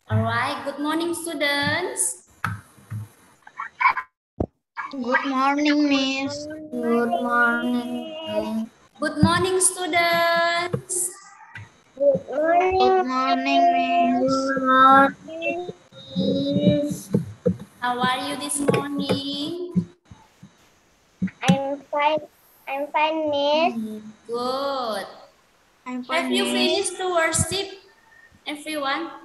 Alright, good morning students. Good morning, Miss. Good morning. Good morning students. Good morning, Miss. Good morning, Miss. How are you this morning? I'm fine. I'm fine, Miss. Good. I'm Have fine, you Miss. finished the worship, everyone?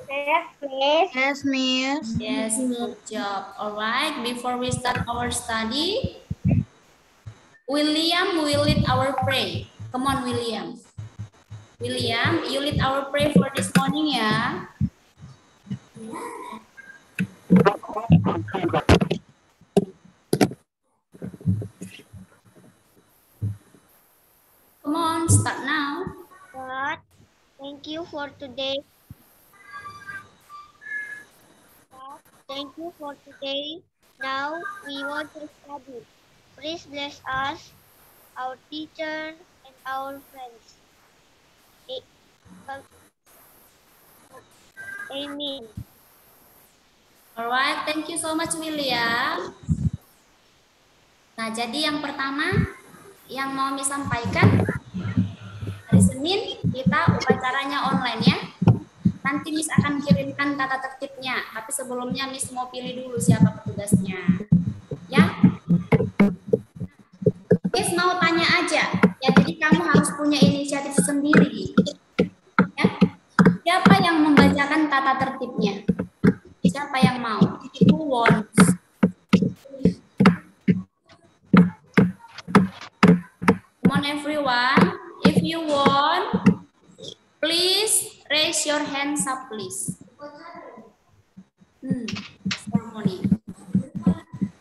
Yes, Miss. Yes, Miss. Yes, good job. Alright, before we start our study, William will lead our pray. Come on, William. William, you lead our pray for this morning, ya. Come on, start now. God, thank you for today. God, thank you for today. Now we want to study. Please bless us, our teachers, and our friends. Amen. Alright, thank you so much, William. Nah, jadi yang pertama yang mau Miss sampaikan, hari Senin kita upacaranya online ya. Nanti Miss akan kirimkan tata tertibnya, tapi sebelumnya Miss mau pilih dulu siapa petugasnya. Ya. Miss mau tanya aja, ya jadi kamu harus punya inisiatif sendiri. Ya. Siapa yang membacakan tata tertibnya? Siapa yang mau? Who wants? Come on everyone, if you want, please raise your hands up please. Ceremony.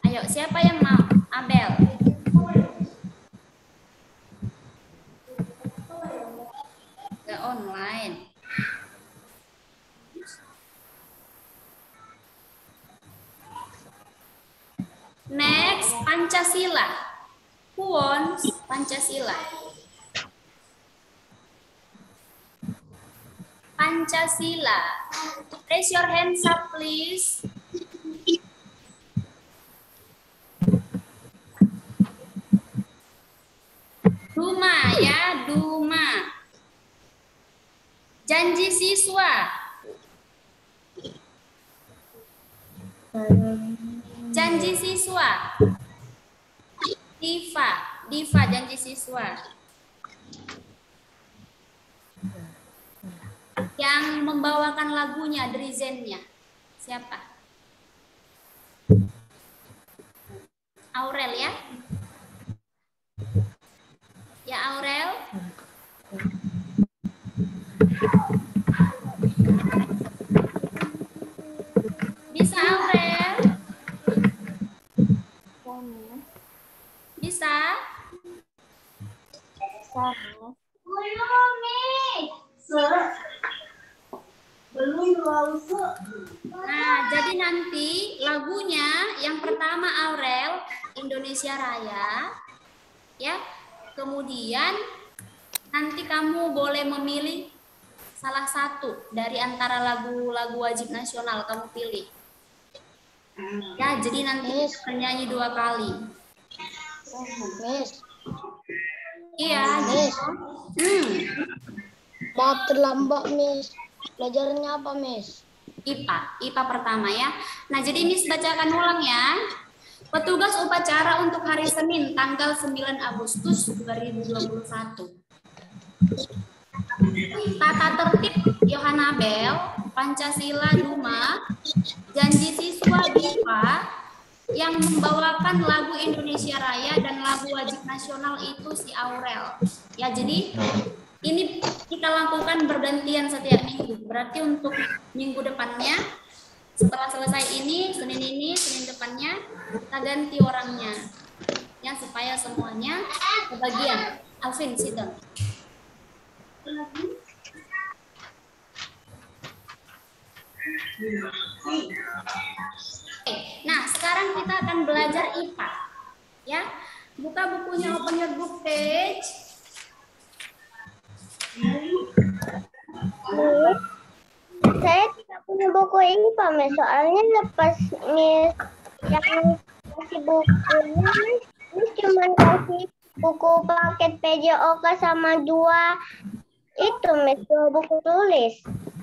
Ayo, siapa yang mau? Abel. Gak online. Next, Pancasila. Who wants Pancasila? Pancasila. Raise your hands up, please. Duma ya, Duma. Janji siswa. Janji siswa. Diva janji siswa. Yang membawakan lagunya, Drizennya. Siapa? Aurel ya? Ya Aurel? Bisa Aurel? Bisa? Nah, jadi nanti lagunya yang pertama Aurel, Indonesia Raya, ya. Kemudian nanti kamu boleh memilih salah satu dari antara lagu-lagu wajib nasional kamu pilih. Ya, jadi nanti bernyanyi 2 kali. Miss. Iya. Miss. Maaf terlambat, Miss. Belajarnya apa, Miss? IPA pertama ya. Nah, jadi Miss bacakan ulang ya. Petugas upacara untuk hari Senin tanggal 9 Agustus 2021. Tata tertib Yohana Bel, Pancasila Duma, janji siswa Diva, yang membawakan lagu Indonesia Raya dan lagu wajib nasional itu si Aurel. Ya, jadi ini kita lakukan bergantian setiap minggu. Berarti untuk minggu depannya, setelah selesai ini, Senin depannya, kita ganti orangnya. Ya, supaya semuanya kebagian. Alvin, sit down. Nah, sekarang kita akan belajar IPA. Ya, buka bukunya, open your book page. punya buku ini Pak Miss, soalnya lepas Miss yang kasih bukunya Miss cuma kasih buku paket PJOK sama 2 itu Miss, 2 buku tulis.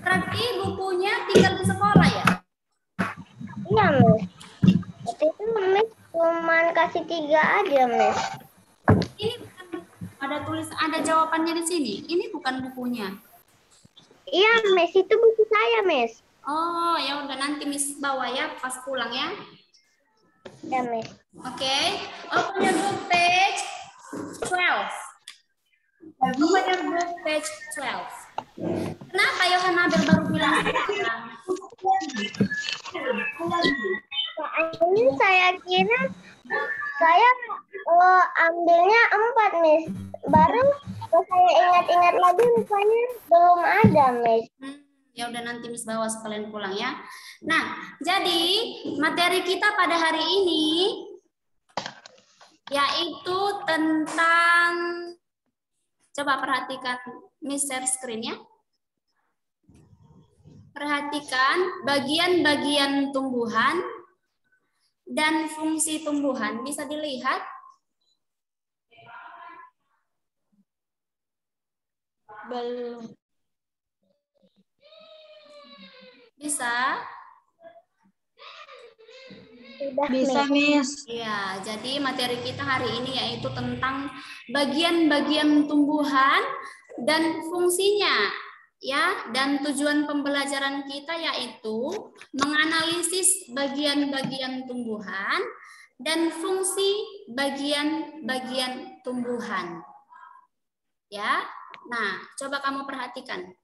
Berarti bukunya tinggal di sekolah ya? Iya Miss. Waktu itu Miss cuma kasih 3 aja Miss. Ini bukan ada jawabannya di sini. Ini bukan bukunya. Iya Miss, itu buku saya Miss. Oh, ya udah nanti Miss bawa ya pas pulang ya. Ya Miss. Oke. Open your book page 12. Open your book page 12. Kenapa Yohanabel baru bilang sekarang? Soalnya saya kira saya ambilnya 4 Miss. Baru saya ingat-ingat lagi rupanya belum ada Miss. Ya udah nanti Miss bawa sekalian pulang ya. Nah, jadi materi kita pada hari ini yaitu tentang, coba perhatikan Miss share screen ya. Perhatikan bagian-bagian tumbuhan dan fungsi tumbuhan. Bisa dilihat? Belum. Bisa? Bisa, Miss. Ya, jadi materi kita hari ini yaitu tentang bagian-bagian tumbuhan dan fungsinya. Ya, dan tujuan pembelajaran kita yaitu menganalisis bagian-bagian tumbuhan dan fungsi bagian-bagian tumbuhan. Ya. Nah, coba kamu perhatikan.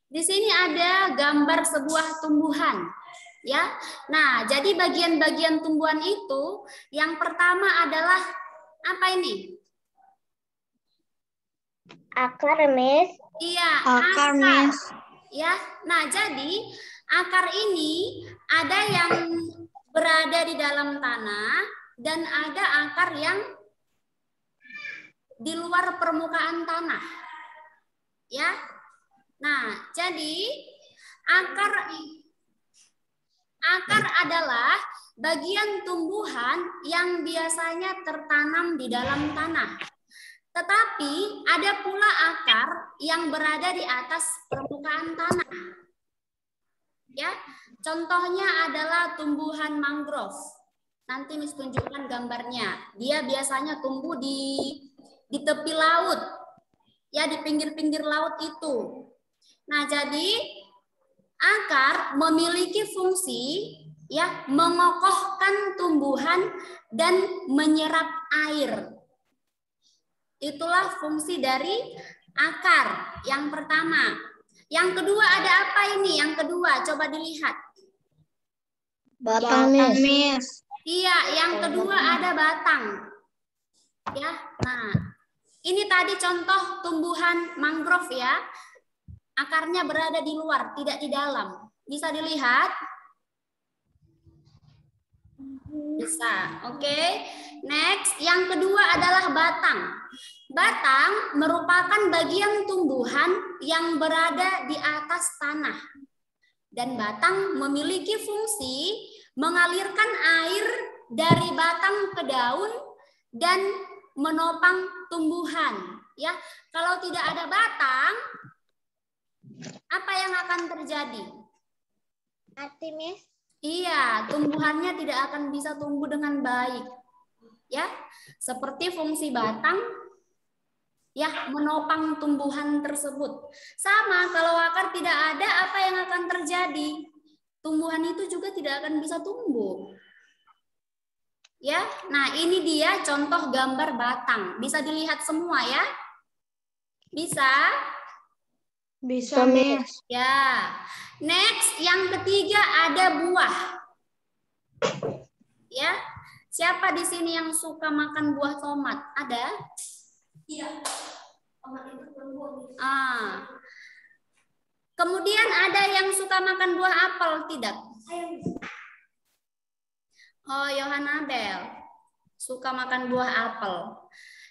Di sini ada gambar sebuah tumbuhan. Ya. Nah, jadi bagian-bagian tumbuhan itu yang pertama adalah apa ini? Akar Miss. Iya, Akar, Miss. Ya. Nah, jadi akar ini ada yang berada di dalam tanah dan ada akar yang di luar permukaan tanah. Ya. Nah, jadi akar adalah bagian tumbuhan yang biasanya tertanam di dalam tanah. Tetapi ada pula akar yang berada di atas permukaan tanah. Ya, contohnya adalah tumbuhan mangrove. Nanti Miss tunjukkan gambarnya. Dia biasanya tumbuh di tepi laut. Ya, di pinggir-pinggir laut itu. Nah, jadi akar memiliki fungsi ya mengokohkan tumbuhan dan menyerap air. Itulah fungsi dari akar yang pertama. Yang kedua ada apa ini? Yang kedua coba dilihat. Batang, Miss. Iya, yang kedua ada batang. Ya. Nah, ini tadi contoh tumbuhan mangrove ya. Akarnya berada di luar, tidak di dalam. Bisa dilihat? Bisa. Oke. Next, yang kedua adalah batang. Batang merupakan bagian tumbuhan yang berada di atas tanah. Dan batang memiliki fungsi mengalirkan air dari batang ke daun dan menopang tumbuhan. Ya, kalau tidak ada batang, apa yang akan terjadi? Mati Miss. Iya, tumbuhannya tidak akan bisa tumbuh dengan baik. Ya, seperti fungsi batang ya menopang tumbuhan tersebut. Sama kalau akar tidak ada, apa yang akan terjadi? Tumbuhan itu juga tidak akan bisa tumbuh. Ya, nah ini dia contoh gambar batang. Bisa dilihat semua ya? Bisa? Bisa, Miss. Ya. Next, yang ketiga ada buah. Ya. Siapa di sini yang suka makan buah tomat? Ada? Iya. Kemudian ada yang suka makan buah apel, tidak? Oh, Yohanabel suka makan buah apel.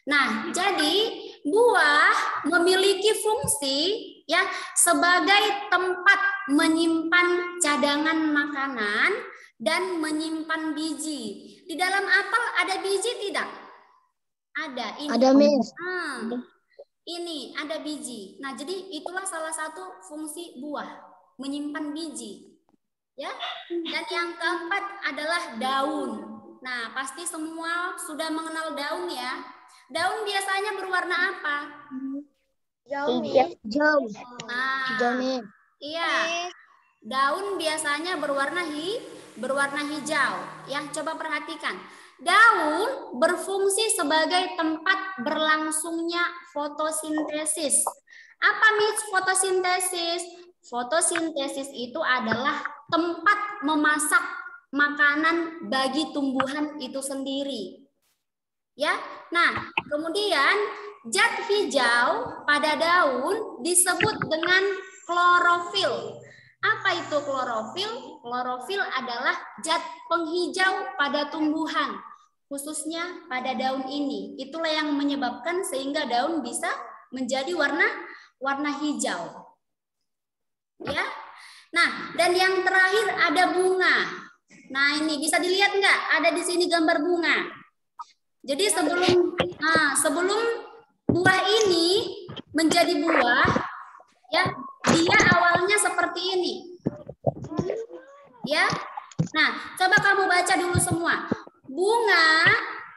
Nah, jadi buah memiliki fungsi ya sebagai tempat menyimpan cadangan makanan dan menyimpan biji. Di dalam apel ada biji tidak? Ada. Ini. Ada, Miss. Ini ada biji. Nah, jadi itulah salah satu fungsi buah, menyimpan biji. Ya. Dan yang keempat adalah daun. Nah, pasti semua sudah mengenal daun ya. Daun biasanya berwarna apa? Hijau. Nah, Hijau, Miss. iya. Daun biasanya berwarna hijau. Yang coba perhatikan. Daun berfungsi sebagai tempat berlangsungnya fotosintesis. Apa Miss fotosintesis? Fotosintesis itu adalah tempat memasak makanan bagi tumbuhan itu sendiri. Ya. Nah, kemudian zat hijau pada daun disebut dengan klorofil. Apa itu klorofil? Klorofil adalah zat penghijau pada tumbuhan, khususnya pada daun ini. Itulah yang menyebabkan sehingga daun bisa menjadi warna hijau. Ya. Nah, dan yang terakhir ada bunga. Nah, ini bisa dilihat nggak? Ada di sini gambar bunga. Jadi sebelum buah ini menjadi buah, ya, dia awalnya seperti ini. Ya. Nah, coba kamu baca dulu semua. Bunga,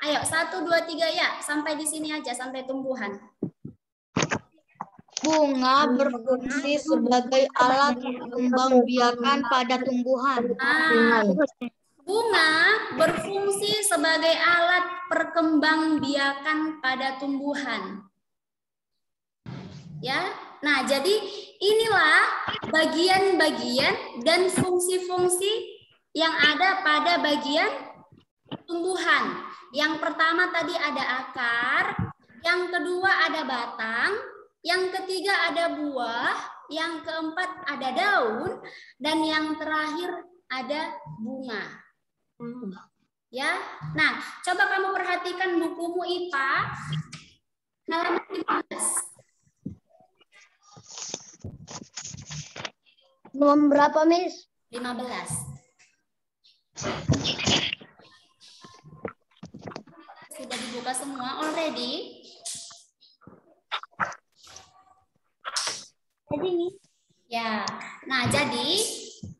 ayo 1, 2, 3 ya, sampai di sini aja, sampai tumbuhan. Bunga berfungsi sebagai alat pengembangbiakan pada tumbuhan. Bunga berfungsi sebagai alat perkembangbiakan pada tumbuhan. Ya. Nah, jadi inilah bagian-bagian dan fungsi-fungsi yang ada pada bagian tumbuhan. Yang pertama tadi ada akar, yang kedua ada batang, yang ketiga ada buah, yang keempat ada daun, dan yang terakhir ada bunga. Ya. Nah, coba kamu perhatikan bukumu IPA halaman 15. Nomor berapa, Miss? 15. Sudah dibuka semua already? Jadi nih. Ya. Nah, jadi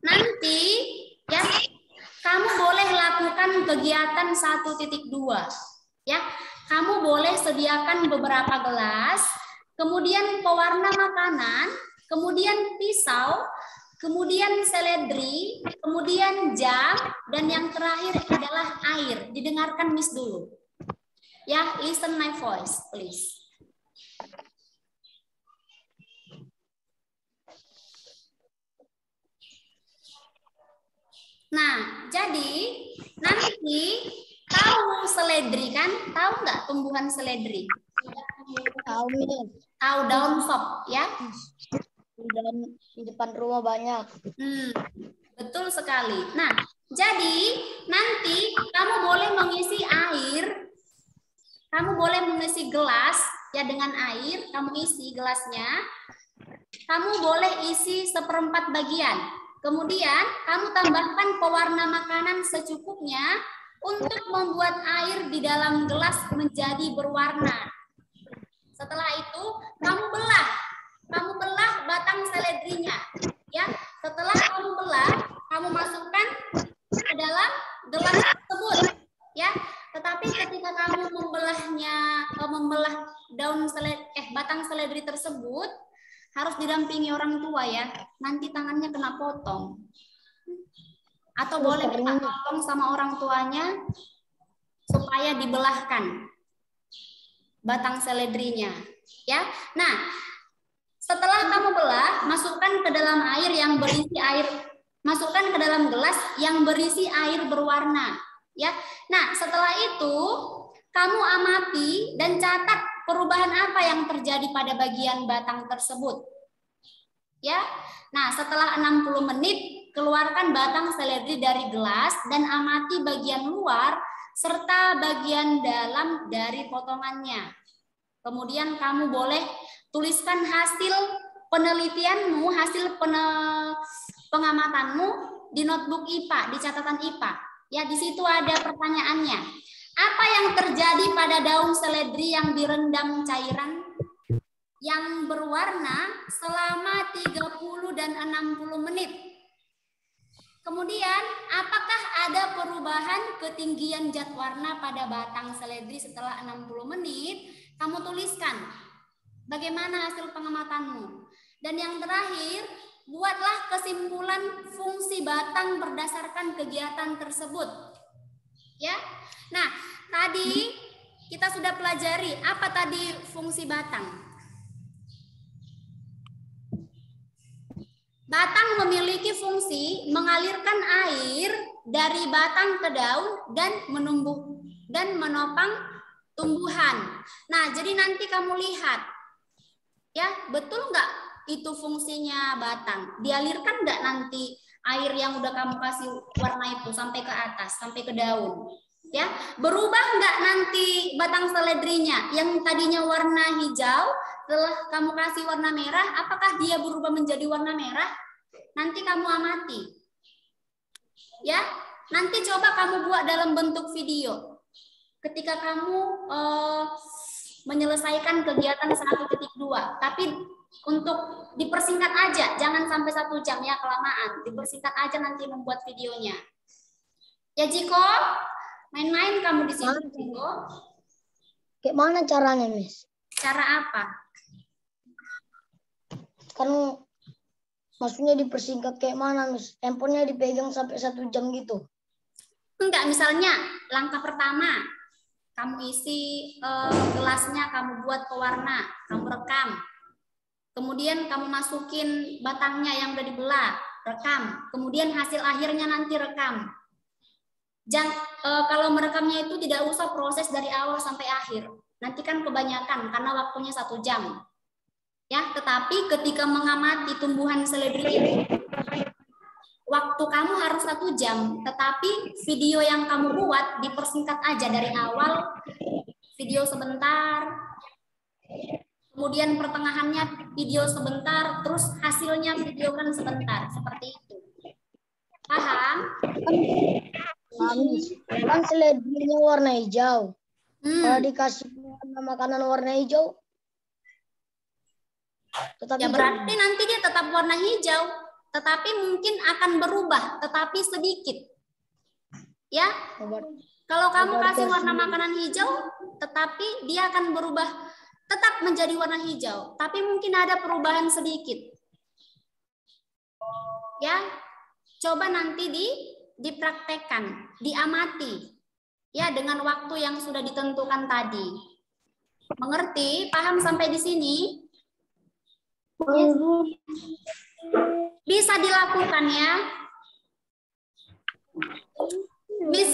nanti ya kamu boleh lakukan kegiatan 1.2. Ya. Kamu boleh sediakan beberapa gelas, kemudian pewarna makanan, kemudian pisau, kemudian seledri, kemudian jam, dan yang terakhir adalah air. Didengarkan Miss dulu. Ya, listen my voice, please. Nah, jadi nanti tahu seledri kan? Tahu nggak tumbuhan seledri? Tahu, Miss. Tahu daun sop, ya? Dan di depan rumah banyak. Betul sekali. Nah, jadi nanti kamu boleh mengisi air. Kamu boleh mengisi gelas ya dengan air. Kamu isi gelasnya. Kamu boleh isi 1/4 bagian. Kemudian kamu tambahkan pewarna makanan secukupnya untuk membuat air di dalam gelas menjadi berwarna. Setelah itu kamu belah batang seledrinya. Ya, setelah kamu belah, kamu masukkan ke dalam gelas tersebut. Ya, tetapi ketika kamu membelah batang seledri tersebut harus didampingi orang tua ya. Nanti tangannya kena potong. Atau boleh minta tolong sama orang tuanya supaya dibelahkan batang seledrinya. Ya. Nah, setelah kamu belah, masukkan ke dalam masukkan ke dalam gelas yang berisi air berwarna. Ya. Nah, setelah itu kamu amati dan catat perubahan apa yang terjadi pada bagian batang tersebut. Ya. Nah, setelah 60 menit keluarkan batang seledri dari gelas dan amati bagian luar serta bagian dalam dari potongannya. Kemudian kamu boleh tuliskan hasil penelitianmu, hasil pengamatanmu di notebook IPA, di catatan IPA. Ya, di situ ada pertanyaannya. Apa yang terjadi pada daun seledri yang direndam cairan yang berwarna selama 30 dan 60 menit? Kemudian, apakah ada perubahan ketinggian zat warna pada batang seledri setelah 60 menit? Kamu tuliskan bagaimana hasil pengamatanmu. Dan yang terakhir, buatlah kesimpulan fungsi batang berdasarkan kegiatan tersebut. Ya. Nah, tadi kita sudah pelajari apa tadi fungsi batang. Batang memiliki fungsi mengalirkan air dari batang ke daun dan menopang tumbuhan. Nah, jadi nanti kamu lihat, ya, betul nggak itu fungsinya batang? Dialirkan nggak nanti air yang udah kamu kasih warna itu sampai ke atas, sampai ke daun? Ya, berubah nggak nanti batang seledrinya yang tadinya warna hijau, setelah kamu kasih warna merah, apakah dia berubah menjadi warna merah? Nanti kamu amati. Ya, nanti coba kamu buat dalam bentuk video. Ketika kamu menyelesaikan kegiatan 1.2, tapi untuk dipersingkat aja, jangan sampai 1 jam ya, kelamaan. Dipersingkat aja nanti membuat videonya. Ya, Jiko, main-main kamu di sini, Jiko. Kayak mana caranya, Miss? Cara apa? Kan maksudnya dipersingkat kayak mana, Miss? Handphonenya dipegang sampai 1 jam gitu. Enggak, misalnya langkah pertama, kamu isi gelasnya, kamu buat pewarna, kamu rekam. Kemudian kamu masukin batangnya yang udah dibelah, rekam. Kemudian hasil akhirnya nanti rekam. Kalau merekamnya itu tidak usah proses dari awal sampai akhir. Nanti kan kebanyakan karena waktunya 1 jam. Ya, tetapi ketika mengamati tumbuhan seledri ini, waktu kamu harus 1 jam, tetapi video yang kamu buat dipersingkat aja dari awal, video sebentar, kemudian pertengahannya video sebentar, terus hasilnya video kan sebentar, seperti itu. Paham? Kan seledrinya warna hijau. Kalau dikasih makanan warna hijau, ya berarti nanti dia tetap warna hijau, tetapi mungkin akan berubah, tetapi sedikit. Ya, kalau kamu kasih warna makanan hijau, tetapi dia akan berubah, tetap menjadi warna hijau, tapi mungkin ada perubahan sedikit. Ya, coba nanti dipraktekkan, diamati, ya, dengan waktu yang sudah ditentukan tadi. Mengerti? Paham sampai di sini? Bisa dilakukan ya. Miss